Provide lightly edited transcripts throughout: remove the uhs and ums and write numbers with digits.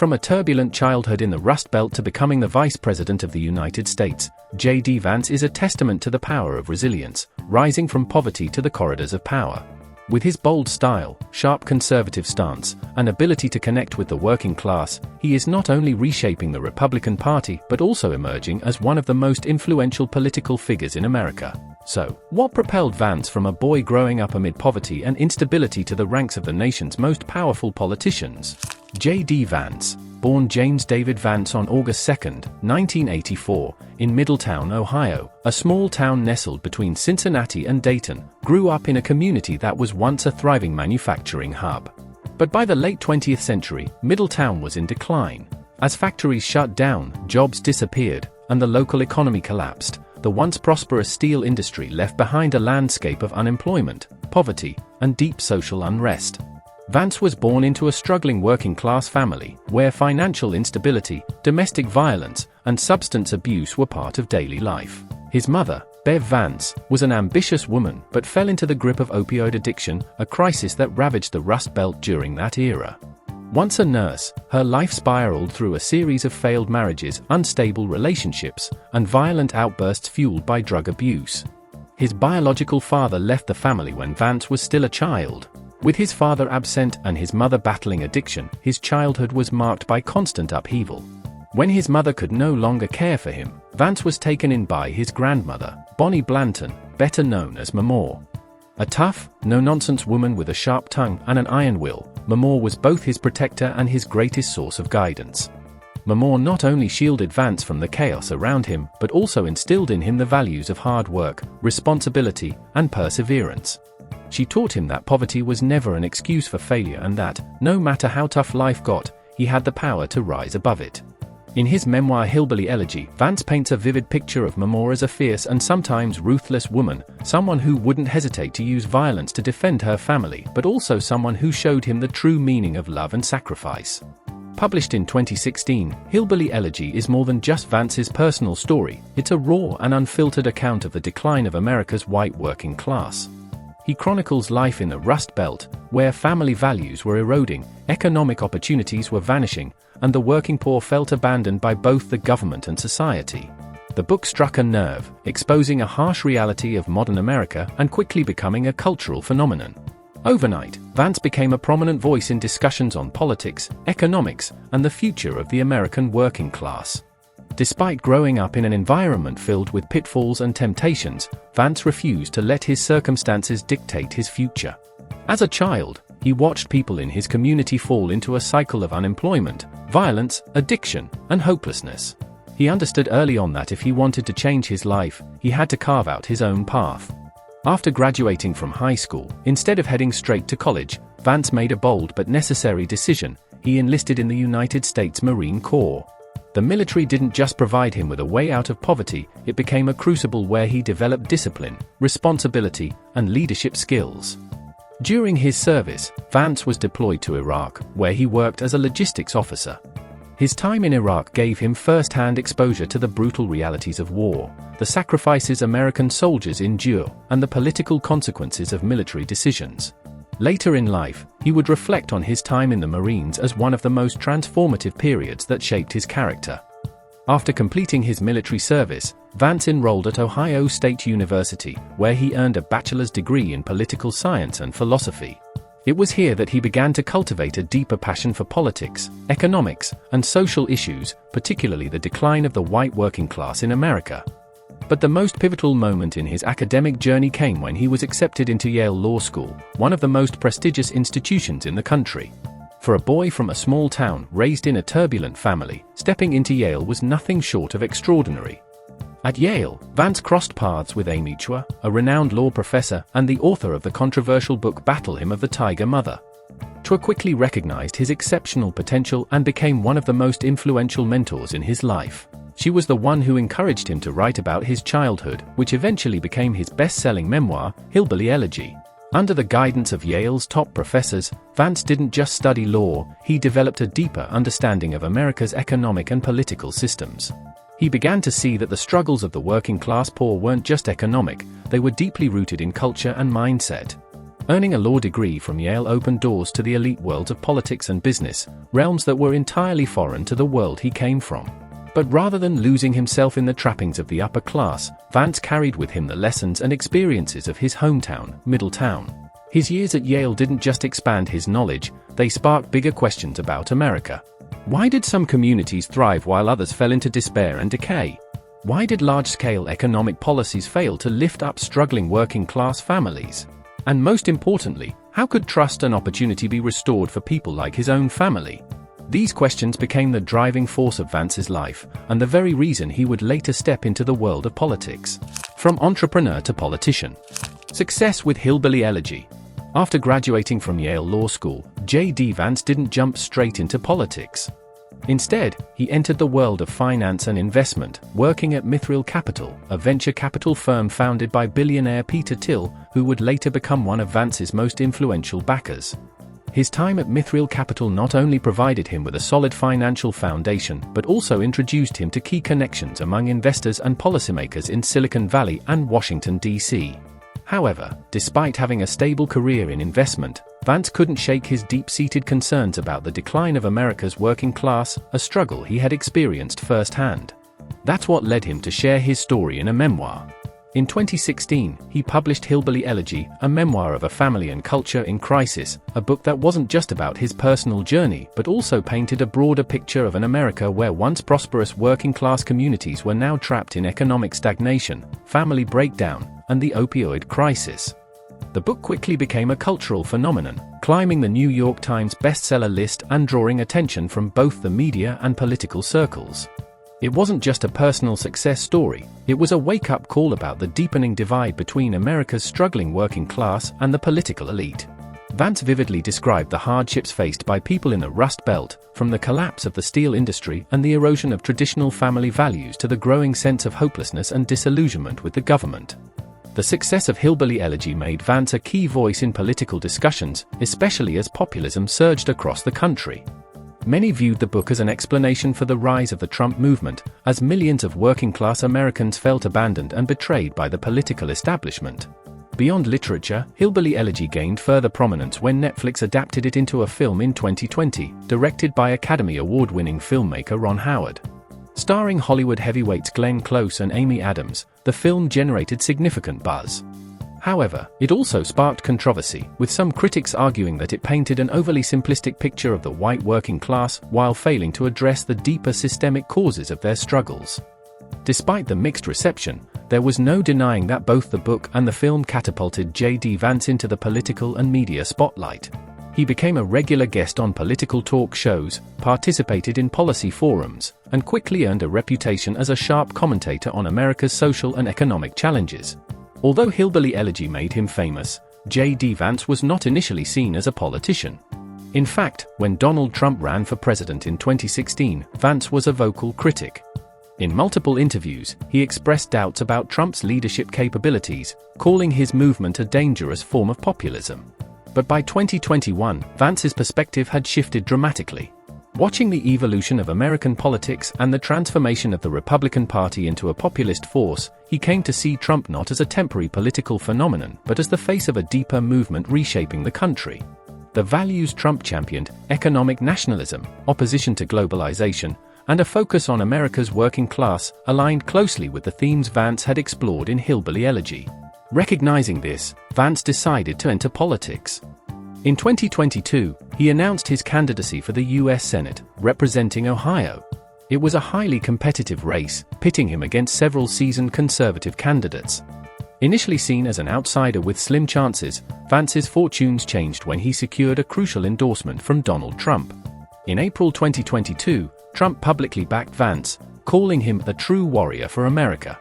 From a turbulent childhood in the Rust Belt to becoming the Vice President of the United States, J.D. Vance is a testament to the power of resilience, rising from poverty to the corridors of power. With his bold style, sharp conservative stance, and ability to connect with the working class, he is not only reshaping the Republican Party but also emerging as one of the most influential political figures in America. So, what propelled Vance from a boy growing up amid poverty and instability to the ranks of the nation's most powerful politicians? J.D. Vance, born James David Vance on August 2, 1984, in Middletown, Ohio, a small town nestled between Cincinnati and Dayton, grew up in a community that was once a thriving manufacturing hub. But by the late 20th century, Middletown was in decline. As factories shut down, jobs disappeared, and the local economy collapsed, the once prosperous steel industry left behind a landscape of unemployment, poverty, and deep social unrest. Vance was born into a struggling working-class family, where financial instability, domestic violence, and substance abuse were part of daily life. His mother, Bev Vance, was an ambitious woman but fell into the grip of opioid addiction, a crisis that ravaged the Rust Belt during that era. Once a nurse, her life spiraled through a series of failed marriages, unstable relationships, and violent outbursts fueled by drug abuse. His biological father left the family when Vance was still a child. With his father absent and his mother battling addiction, his childhood was marked by constant upheaval. When his mother could no longer care for him, Vance was taken in by his grandmother, Bonnie Blanton, better known as Mamor. A tough, no-nonsense woman with a sharp tongue and an iron will, Mamor was both his protector and his greatest source of guidance. Mamor not only shielded Vance from the chaos around him but also instilled in him the values of hard work, responsibility, and perseverance. She taught him that poverty was never an excuse for failure and that, no matter how tough life got, he had the power to rise above it. In his memoir Hillbilly Elegy, Vance paints a vivid picture of Mamor as a fierce and sometimes ruthless woman, someone who wouldn't hesitate to use violence to defend her family, but also someone who showed him the true meaning of love and sacrifice. Published in 2016, Hillbilly Elegy is more than just Vance's personal story, it's a raw and unfiltered account of the decline of America's white working class. He chronicles life in the Rust Belt, where family values were eroding, economic opportunities were vanishing, and the working poor felt abandoned by both the government and society. The book struck a nerve, exposing a harsh reality of modern America and quickly becoming a cultural phenomenon. Overnight, Vance became a prominent voice in discussions on politics, economics, and the future of the American working class. Despite growing up in an environment filled with pitfalls and temptations, Vance refused to let his circumstances dictate his future. As a child, he watched people in his community fall into a cycle of unemployment, violence, addiction, and hopelessness. He understood early on that if he wanted to change his life, he had to carve out his own path. After graduating from high school, instead of heading straight to college, Vance made a bold but necessary decision. He enlisted in the United States Marine Corps. The military didn't just provide him with a way out of poverty, it became a crucible where he developed discipline, responsibility, and leadership skills. During his service, Vance was deployed to Iraq, where he worked as a logistics officer. His time in Iraq gave him first-hand exposure to the brutal realities of war, the sacrifices American soldiers endure, and the political consequences of military decisions. Later in life, he would reflect on his time in the Marines as one of the most transformative periods that shaped his character. After completing his military service, Vance enrolled at Ohio State University, where he earned a bachelor's degree in political science and philosophy. It was here that he began to cultivate a deeper passion for politics, economics, and social issues, particularly the decline of the white working class in America. But the most pivotal moment in his academic journey came when he was accepted into Yale Law School, one of the most prestigious institutions in the country. For a boy from a small town raised in a turbulent family, stepping into Yale was nothing short of extraordinary. At Yale, Vance crossed paths with Amy Chua, a renowned law professor and the author of the controversial book Battle Hymn of the Tiger Mother. Chua quickly recognized his exceptional potential and became one of the most influential mentors in his life. She was the one who encouraged him to write about his childhood, which eventually became his best-selling memoir, Hillbilly Elegy. Under the guidance of Yale's top professors, Vance didn't just study law, he developed a deeper understanding of America's economic and political systems. He began to see that the struggles of the working-class poor weren't just economic, they were deeply rooted in culture and mindset. Earning a law degree from Yale opened doors to the elite worlds of politics and business, realms that were entirely foreign to the world he came from. But rather than losing himself in the trappings of the upper class, Vance carried with him the lessons and experiences of his hometown, Middletown. His years at Yale didn't just expand his knowledge, they sparked bigger questions about America. Why did some communities thrive while others fell into despair and decay? Why did large-scale economic policies fail to lift up struggling working-class families? And most importantly, how could trust and opportunity be restored for people like his own family? These questions became the driving force of Vance's life, and the very reason he would later step into the world of politics. From entrepreneur to politician. Success with Hillbilly Elegy. After graduating from Yale Law School, J.D. Vance didn't jump straight into politics. Instead, he entered the world of finance and investment, working at Mithril Capital, a venture capital firm founded by billionaire Peter Thiel, who would later become one of Vance's most influential backers. His time at Mithril Capital not only provided him with a solid financial foundation but also introduced him to key connections among investors and policymakers in Silicon Valley and Washington, D.C. However, despite having a stable career in investment, Vance couldn't shake his deep-seated concerns about the decline of America's working class, a struggle he had experienced firsthand. That's what led him to share his story in a memoir. In 2016, he published Hillbilly Elegy, a memoir of a family and culture in crisis, a book that wasn't just about his personal journey but also painted a broader picture of an America where once prosperous working-class communities were now trapped in economic stagnation, family breakdown, and the opioid crisis. The book quickly became a cultural phenomenon, climbing the New York Times bestseller list and drawing attention from both the media and political circles. It wasn't just a personal success story, it was a wake-up call about the deepening divide between America's struggling working class and the political elite. Vance vividly described the hardships faced by people in the Rust Belt, from the collapse of the steel industry and the erosion of traditional family values to the growing sense of hopelessness and disillusionment with the government. The success of Hillbilly Elegy made Vance a key voice in political discussions, especially as populism surged across the country. Many viewed the book as an explanation for the rise of the Trump movement, as millions of working-class Americans felt abandoned and betrayed by the political establishment. Beyond literature, Hillbilly Elegy gained further prominence when Netflix adapted it into a film in 2020, directed by Academy Award-winning filmmaker Ron Howard. Starring Hollywood heavyweights Glenn Close and Amy Adams, the film generated significant buzz. However, it also sparked controversy, with some critics arguing that it painted an overly simplistic picture of the white working class while failing to address the deeper systemic causes of their struggles. Despite the mixed reception, there was no denying that both the book and the film catapulted J.D. Vance into the political and media spotlight. He became a regular guest on political talk shows, participated in policy forums, and quickly earned a reputation as a sharp commentator on America's social and economic challenges. Although Hillbilly Elegy made him famous, J.D. Vance was not initially seen as a politician. In fact, when Donald Trump ran for president in 2016, Vance was a vocal critic. In multiple interviews, he expressed doubts about Trump's leadership capabilities, calling his movement a dangerous form of populism. But by 2021, Vance's perspective had shifted dramatically. Watching the evolution of American politics and the transformation of the Republican Party into a populist force, he came to see Trump not as a temporary political phenomenon but as the face of a deeper movement reshaping the country. The values Trump championed, economic nationalism, opposition to globalization, and a focus on America's working class, aligned closely with the themes Vance had explored in Hillbilly Elegy. Recognizing this, Vance decided to enter politics. In 2022, he announced his candidacy for the U.S. Senate, representing Ohio. It was a highly competitive race, pitting him against several seasoned conservative candidates. Initially seen as an outsider with slim chances, Vance's fortunes changed when he secured a crucial endorsement from Donald Trump. In April 2022, Trump publicly backed Vance, calling him the true warrior for America.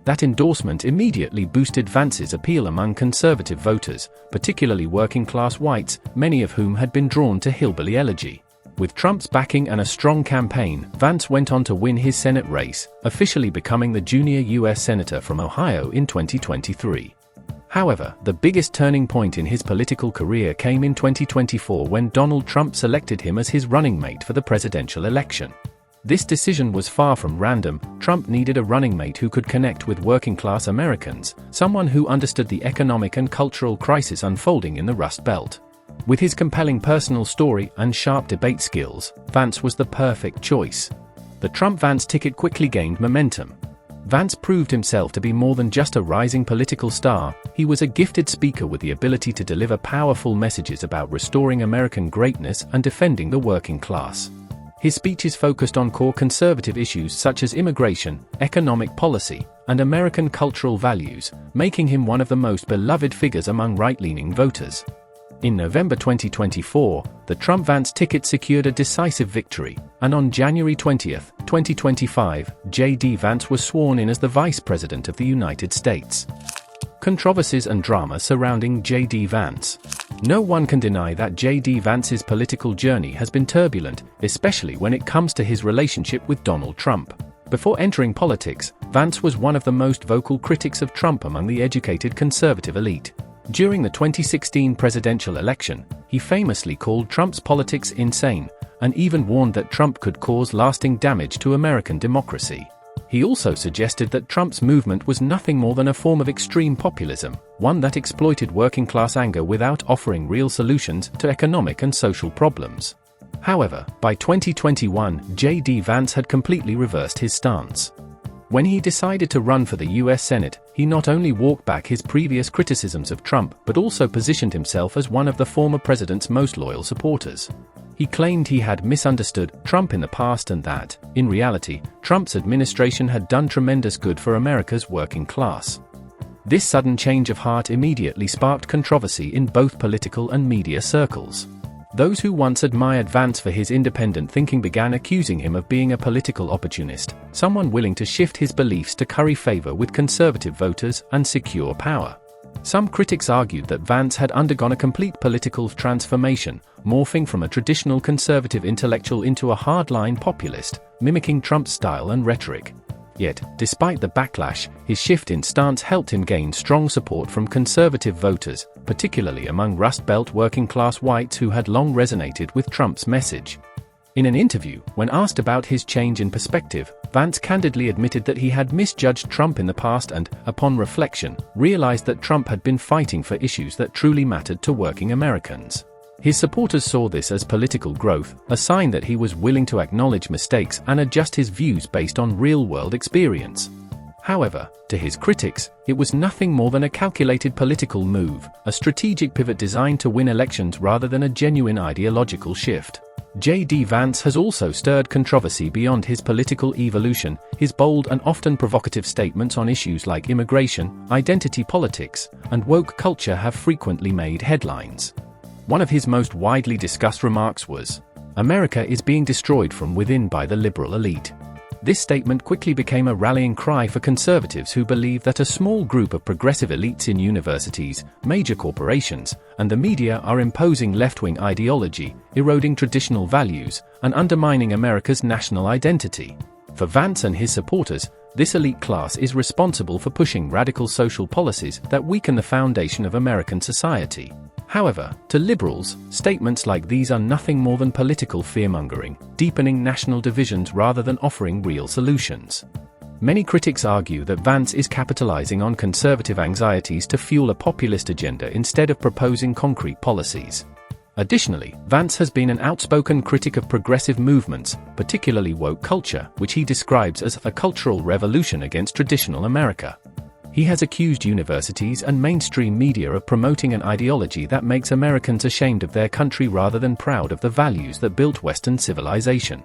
That endorsement immediately boosted Vance's appeal among conservative voters, particularly working-class whites, many of whom had been drawn to Hillbilly Elegy. With Trump's backing and a strong campaign, Vance went on to win his Senate race, officially becoming the junior U.S. Senator from Ohio in 2023. However, the biggest turning point in his political career came in 2024 when Donald Trump selected him as his running mate for the presidential election. This decision was far from random. Trump needed a running mate who could connect with working-class Americans, someone who understood the economic and cultural crisis unfolding in the Rust Belt. With his compelling personal story and sharp debate skills, Vance was the perfect choice. The Trump-Vance ticket quickly gained momentum. Vance proved himself to be more than just a rising political star. He was a gifted speaker with the ability to deliver powerful messages about restoring American greatness and defending the working class. His speeches focused on core conservative issues such as immigration, economic policy, and American cultural values, making him one of the most beloved figures among right-leaning voters. In November 2024, the Trump-Vance ticket secured a decisive victory, and on January 20, 2025, J.D. Vance was sworn in as the Vice President of the United States. Controversies and drama surrounding J.D. Vance. No one can deny that J.D. Vance's political journey has been turbulent, especially when it comes to his relationship with Donald Trump. Before entering politics, Vance was one of the most vocal critics of Trump among the educated conservative elite. During the 2016 presidential election, he famously called Trump's politics insane, and even warned that Trump could cause lasting damage to American democracy. He also suggested that Trump's movement was nothing more than a form of extreme populism, one that exploited working-class anger without offering real solutions to economic and social problems. However, by 2021, J.D. Vance had completely reversed his stance. When he decided to run for the U.S. Senate, he not only walked back his previous criticisms of Trump but also positioned himself as one of the former president's most loyal supporters. He claimed he had misunderstood Trump in the past and that, in reality, Trump's administration had done tremendous good for America's working class. This sudden change of heart immediately sparked controversy in both political and media circles. Those who once admired Vance for his independent thinking began accusing him of being a political opportunist, someone willing to shift his beliefs to curry favor with conservative voters and secure power. Some critics argued that Vance had undergone a complete political transformation, morphing from a traditional conservative intellectual into a hardline populist, mimicking Trump's style and rhetoric. Yet, despite the backlash, his shift in stance helped him gain strong support from conservative voters, particularly among Rust Belt working-class whites who had long resonated with Trump's message. In an interview, when asked about his change in perspective, Vance candidly admitted that he had misjudged Trump in the past and, upon reflection, realized that Trump had been fighting for issues that truly mattered to working Americans. His supporters saw this as political growth, a sign that he was willing to acknowledge mistakes and adjust his views based on real-world experience. However, to his critics, it was nothing more than a calculated political move, a strategic pivot designed to win elections rather than a genuine ideological shift. J.D. Vance has also stirred controversy beyond his political evolution. His bold and often provocative statements on issues like immigration, identity politics, and woke culture have frequently made headlines. One of his most widely discussed remarks was, "America is being destroyed from within by the liberal elite." This statement quickly became a rallying cry for conservatives who believe that a small group of progressive elites in universities, major corporations, and the media are imposing left-wing ideology, eroding traditional values, and undermining America's national identity. For Vance and his supporters, this elite class is responsible for pushing radical social policies that weaken the foundation of American society. However, to liberals, statements like these are nothing more than political fearmongering, deepening national divisions rather than offering real solutions. Many critics argue that Vance is capitalizing on conservative anxieties to fuel a populist agenda instead of proposing concrete policies. Additionally, Vance has been an outspoken critic of progressive movements, particularly woke culture, which he describes as a cultural revolution against traditional America. He has accused universities and mainstream media of promoting an ideology that makes Americans ashamed of their country rather than proud of the values that built Western civilization.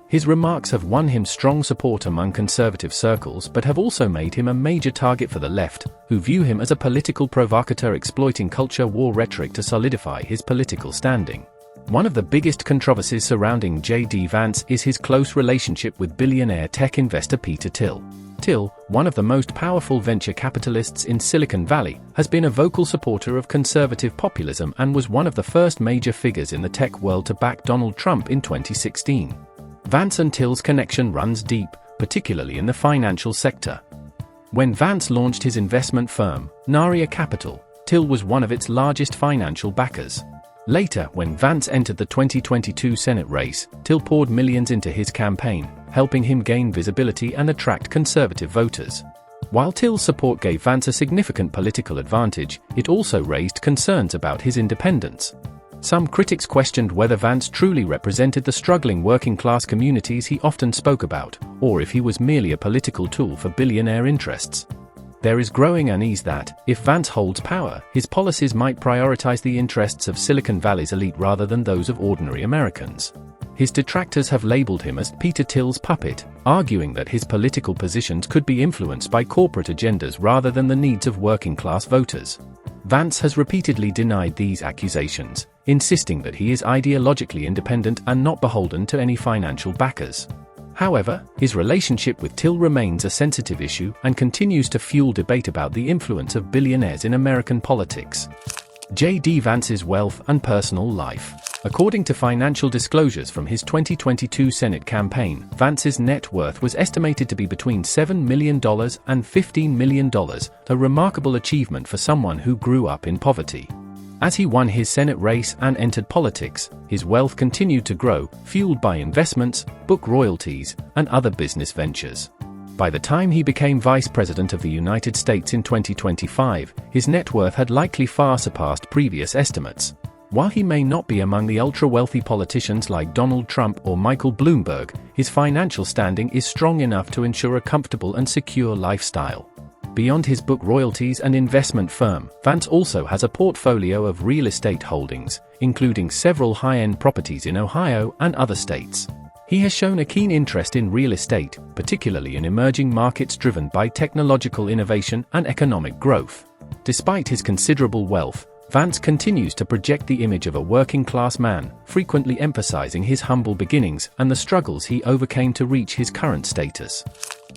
His remarks have won him strong support among conservative circles but have also made him a major target for the left, who view him as a political provocateur exploiting culture war rhetoric to solidify his political standing. One of the biggest controversies surrounding J.D. Vance is his close relationship with billionaire tech investor Peter Thiel. Thiel, one of the most powerful venture capitalists in Silicon Valley, has been a vocal supporter of conservative populism and was one of the first major figures in the tech world to back Donald Trump in 2016. Vance and Thiel's connection runs deep, particularly in the financial sector. When Vance launched his investment firm, Naria Capital, Thiel was one of its largest financial backers. Later, when Vance entered the 2022 Senate race, Thiel poured millions into his campaign, helping him gain visibility and attract conservative voters. While Till's support gave Vance a significant political advantage, it also raised concerns about his independence. Some critics questioned whether Vance truly represented the struggling working-class communities he often spoke about, or if he was merely a political tool for billionaire interests. There is growing unease that, if Vance holds power, his policies might prioritize the interests of Silicon Valley's elite rather than those of ordinary Americans. His detractors have labeled him as Peter Till's puppet, arguing that his political positions could be influenced by corporate agendas rather than the needs of working-class voters. Vance has repeatedly denied these accusations, insisting that he is ideologically independent and not beholden to any financial backers. However, his relationship with Till remains a sensitive issue and continues to fuel debate about the influence of billionaires in American politics. J.D. Vance's wealth and personal life. According to financial disclosures from his 2022 Senate campaign, Vance's net worth was estimated to be between $7 million and $15 million, a remarkable achievement for someone who grew up in poverty. As he won his Senate race and entered politics, his wealth continued to grow, fueled by investments, book royalties, and other business ventures. By the time he became Vice President of the United States in 2025, his net worth had likely far surpassed previous estimates. While he may not be among the ultra-wealthy politicians like Donald Trump or Michael Bloomberg, his financial standing is strong enough to ensure a comfortable and secure lifestyle. Beyond his book royalties and investment firm, Vance also has a portfolio of real estate holdings, including several high-end properties in Ohio and other states. He has shown a keen interest in real estate, particularly in emerging markets driven by technological innovation and economic growth. Despite his considerable wealth, Vance continues to project the image of a working-class man, frequently emphasizing his humble beginnings and the struggles he overcame to reach his current status.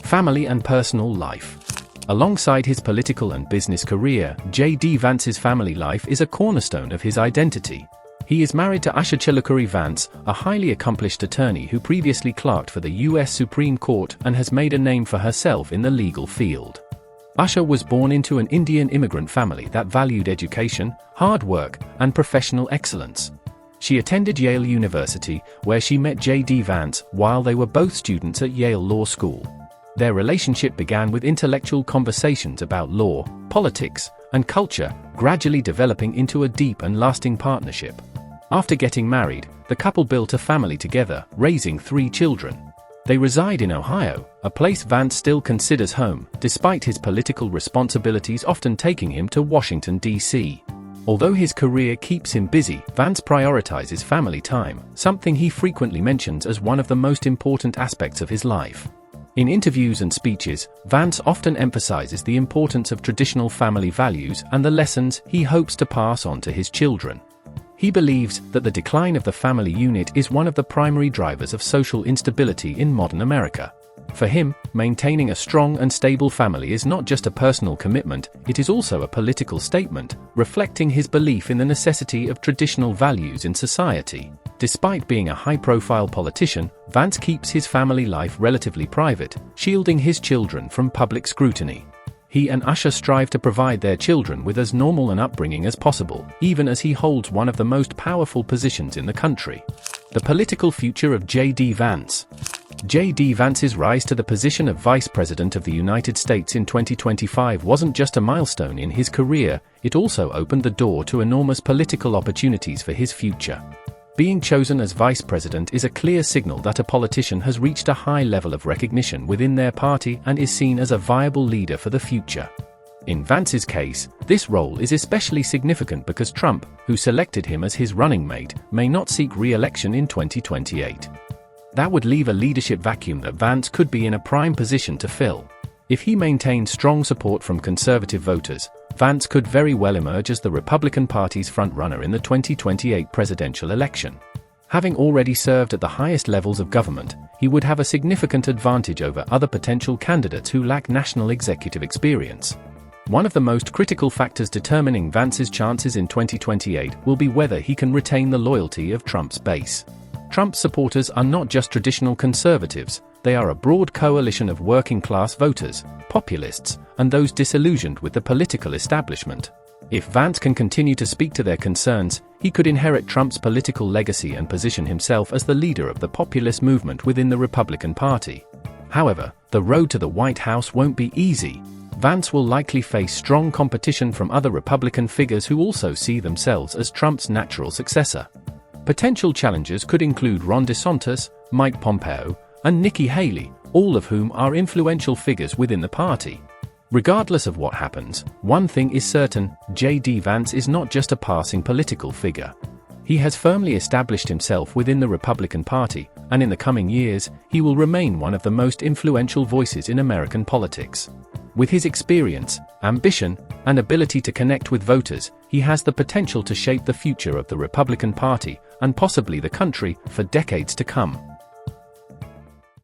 Family and personal life. Alongside his political and business career, J.D. Vance's family life is a cornerstone of his identity. He is married to Usha Chilukuri Vance, a highly accomplished attorney who previously clerked for the U.S. Supreme Court and has made a name for herself in the legal field. Usha was born into an Indian immigrant family that valued education, hard work, and professional excellence. She attended Yale University, where she met J.D. Vance while they were both students at Yale Law School. Their relationship began with intellectual conversations about law, politics, and culture, gradually developing into a deep and lasting partnership. After getting married, the couple built a family together, raising 3 children. They reside in Ohio, a place Vance still considers home, despite his political responsibilities often taking him to Washington, D.C. Although his career keeps him busy, Vance prioritizes family time, something he frequently mentions as one of the most important aspects of his life. In interviews and speeches, Vance often emphasizes the importance of traditional family values and the lessons he hopes to pass on to his children. He believes that the decline of the family unit is one of the primary drivers of social instability in modern America. For him, maintaining a strong and stable family is not just a personal commitment, it is also a political statement, reflecting his belief in the necessity of traditional values in society. Despite being a high-profile politician, Vance keeps his family life relatively private, shielding his children from public scrutiny. He and Usha strive to provide their children with as normal an upbringing as possible, even as he holds one of the most powerful positions in the country. The political future of J.D. Vance. J.D. Vance's rise to the position of Vice President of the United States in 2025 wasn't just a milestone in his career, it also opened the door to enormous political opportunities for his future. Being chosen as vice president is a clear signal that a politician has reached a high level of recognition within their party and is seen as a viable leader for the future. In Vance's case, this role is especially significant because Trump, who selected him as his running mate, may not seek re-election in 2028. That would leave a leadership vacuum that Vance could be in a prime position to fill. If he maintains strong support from conservative voters, Vance could very well emerge as the Republican Party's frontrunner in the 2028 presidential election. Having already served at the highest levels of government, he would have a significant advantage over other potential candidates who lack national executive experience. One of the most critical factors determining Vance's chances in 2028 will be whether he can retain the loyalty of Trump's base. Trump's supporters are not just traditional conservatives, they are a broad coalition of working-class voters, populists, and those disillusioned with the political establishment. If Vance can continue to speak to their concerns, he could inherit Trump's political legacy and position himself as the leader of the populist movement within the Republican Party. However, the road to the White House won't be easy. Vance will likely face strong competition from other Republican figures who also see themselves as Trump's natural successor. Potential challengers could include Ron DeSantis, Mike Pompeo, and Nikki Haley, all of whom are influential figures within the party. Regardless of what happens, one thing is certain: J.D. Vance is not just a passing political figure. He has firmly established himself within the Republican Party, and in the coming years, he will remain one of the most influential voices in American politics. With his experience, ambition, and ability to connect with voters, he has the potential to shape the future of the Republican Party, and possibly the country, for decades to come.